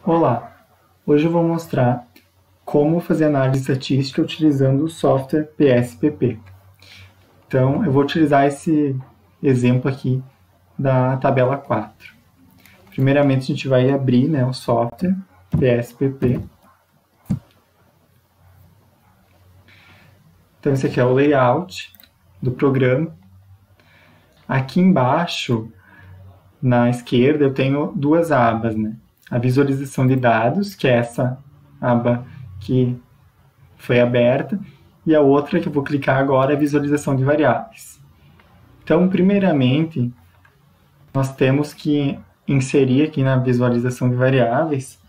Olá, hoje eu vou mostrar como fazer análise estatística utilizando o software PSPP. Então, eu vou utilizar esse exemplo aqui da tabela 4. Primeiramente, a gente vai abrir o software PSPP. Então, esse aqui é o layout do programa. Aqui embaixo, na esquerda, eu tenho duas abas, A visualização de dados, que é essa aba que foi aberta, e a outra que eu vou clicar agora é a visualização de variáveis. Então, primeiramente, nós temos que inserir aqui na visualização de variáveis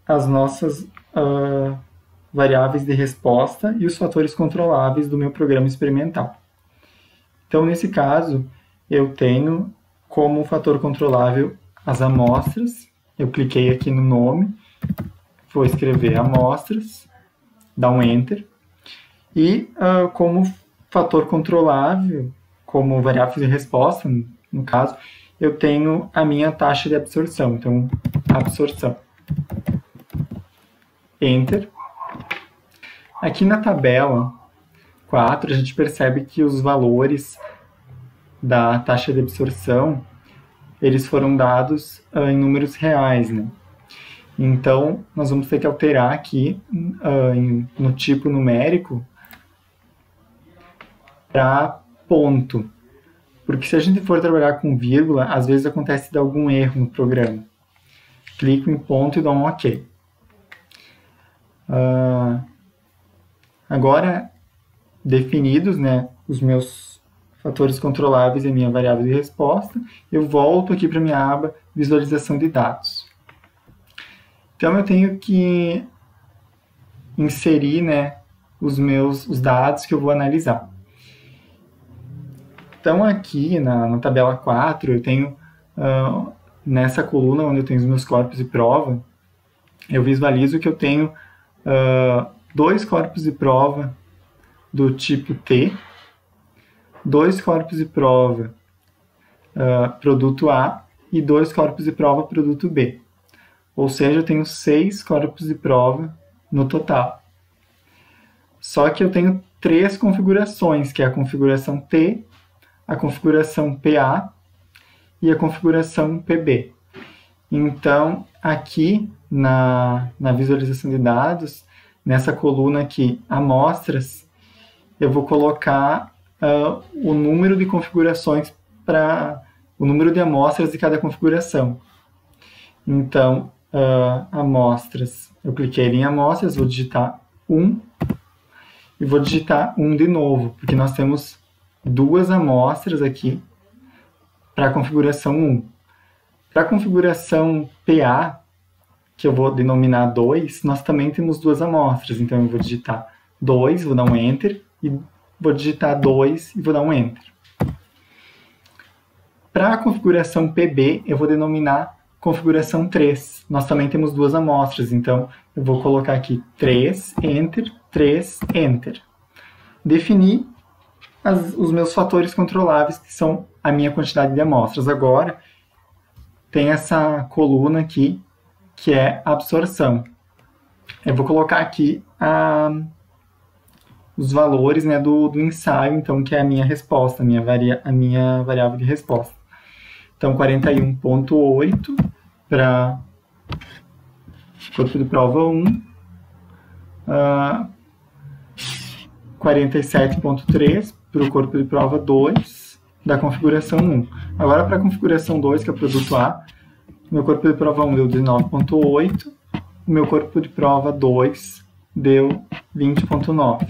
as nossas variáveis de resposta e os fatores controláveis do meu programa experimental. Então, nesse caso, eu tenho como fator controlável as amostras. Eu cliquei aqui no nome, vou escrever amostras, dá um Enter. E como fator controlável, como variável de resposta, no caso, eu tenho a minha taxa de absorção. Então, absorção. Enter. Aqui na tabela 4, a gente percebe que os valores da taxa de absorção, eles foram dados em números reais, Então, nós vamos ter que alterar aqui no tipo numérico para ponto. Porque se a gente for trabalhar com vírgula, às vezes acontece de algum erro no programa. Clico em ponto e dou um OK. Agora, definidos os meus fatores controláveis e a minha variável de resposta, eu volto aqui para a minha aba visualização de dados. Então, eu tenho que inserir os dados que eu vou analisar. Então, aqui na tabela 4, eu tenho, nessa coluna onde eu tenho os meus corpos de prova, eu visualizo que eu tenho 2 corpos de prova do tipo T, 2 corpos de prova produto A e 2 corpos de prova produto B. Ou seja, eu tenho 6 corpos de prova no total. Só que eu tenho 3 configurações, que é a configuração T, a configuração PA e a configuração PB. Então, aqui na visualização de dados, nessa coluna aqui, amostras, eu vou colocar o número de configurações o número de amostras de cada configuração. Então, amostras, eu cliquei em amostras, vou digitar 1 e vou digitar 1 de novo, porque nós temos 2 amostras aqui para a configuração 1. Para a configuração PA, que eu vou denominar 2, nós também temos 2 amostras. Então, eu vou digitar 2, vou dar um Enter, e vou digitar 2 e vou dar um Enter. Para a configuração PB, eu vou denominar configuração 3. Nós também temos 2 amostras, então eu vou colocar aqui 3, Enter, 3, Enter. Definir os meus fatores controláveis, que são a minha quantidade de amostras. Agora, tem essa coluna aqui, que é absorção. Eu vou colocar aqui os valores do ensaio, então, que é a minha resposta, a minha variável de resposta. Então, 41,8 para corpo de prova 1, 47,3 para o corpo de prova 2 da configuração 1. Agora, para a configuração 2, que é o produto A, meu corpo de prova 1 deu 19,8, o meu corpo de prova 2 deu 20,9.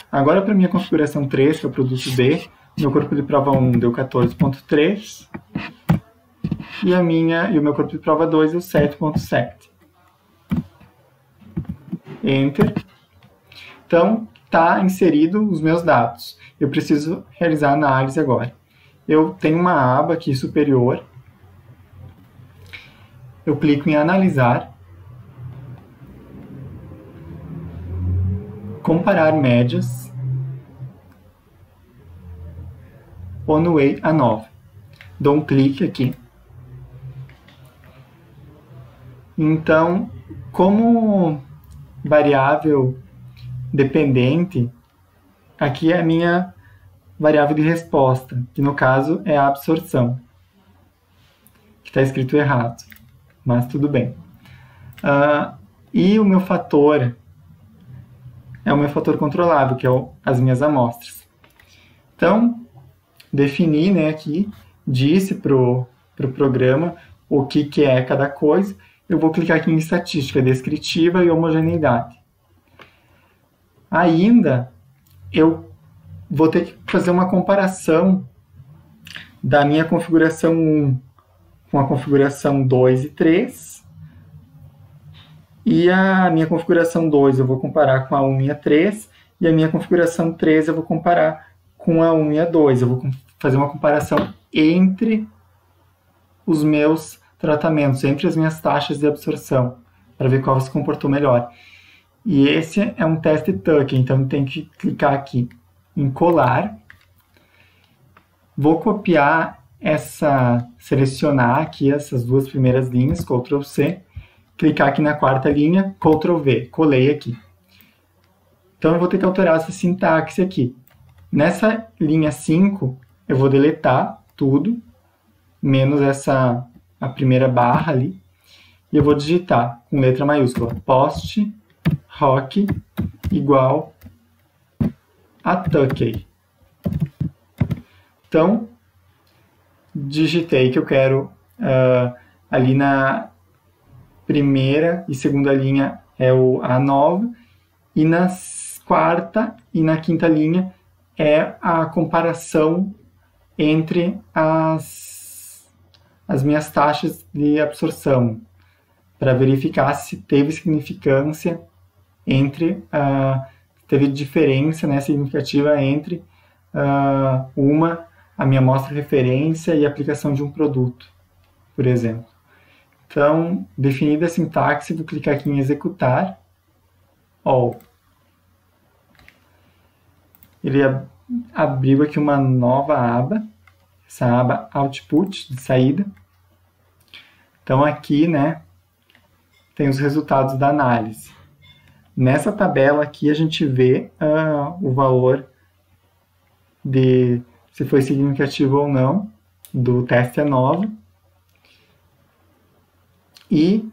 Agora, para a minha configuração 3, que é o produto B, meu corpo de prova 1 deu 14,3 e o meu corpo de prova 2 deu 7,7. Enter. Então, está inserido os meus dados. Eu preciso realizar a análise agora. Eu tenho uma aba aqui superior. Eu clico em analisar. Comparar médias. One-Way ANOVA. Dou um clique aqui. Então, como variável dependente, aqui é a minha variável de resposta, que no caso é a absorção, que está escrito errado, mas tudo bem. E o meu fator é o meu fator controlável, que é as minhas amostras. Então, defini, né, aqui, disse para o programa o que é cada coisa. Eu vou clicar aqui em estatística descritiva e homogeneidade. Ainda, eu vou ter que fazer uma comparação da minha configuração 1 com a configuração 2 e 3. E a minha configuração 2 eu vou comparar com a 1 e a 3. E a minha configuração 3 eu vou comparar com a 1 e a 2. Eu vou fazer uma comparação entre os meus tratamentos, entre as minhas taxas de absorção, para ver qual se comportou melhor. E esse é um teste Tucker, então tem que clicar aqui em colar. Vou copiar selecionar aqui essas duas primeiras linhas, Ctrl C, clicar aqui na quarta linha, Ctrl V, colei aqui. Então eu vou ter que alterar essa sintaxe aqui. Nessa linha 5, eu vou deletar tudo, menos a primeira barra ali, e eu vou digitar com letra maiúscula, post rock igual a Tucker. Então, digitei que eu quero ali na primeira e segunda linha é a nova, e na quarta e na quinta linha é a comparação entre as minhas taxas de absorção, para verificar se teve significância teve diferença, né, significativa entre a minha amostra de referência e a aplicação de um produto, por exemplo. Então, definida a sintaxe, vou clicar aqui em executar. All. Ele abriu aqui uma nova aba, essa aba Output, de saída. Então aqui, né, tem os resultados da análise. Nessa tabela aqui a gente vê o valor de se foi significativo ou não do teste ANOVA. E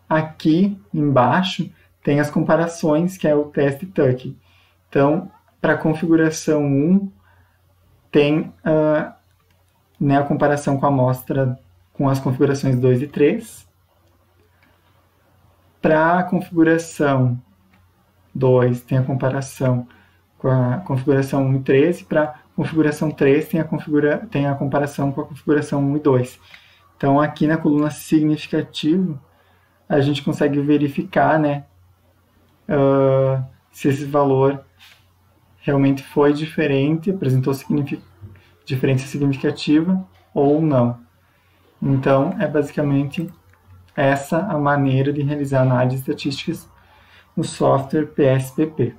aqui embaixo tem as comparações, que é o teste Tucker. Então, para a configuração 1, tem a comparação com a amostra com as configurações 2 e 3. Para a configuração 2, tem a comparação com a configuração 1 e 3. Para a configuração 3, tem a comparação com a configuração 1 e 2. Então, aqui na coluna significativo, a gente consegue verificar, né, se esse valor realmente foi diferente, apresentou diferença significativa ou não. Então, é basicamente essa a maneira de realizar análises estatísticas no software PSPP.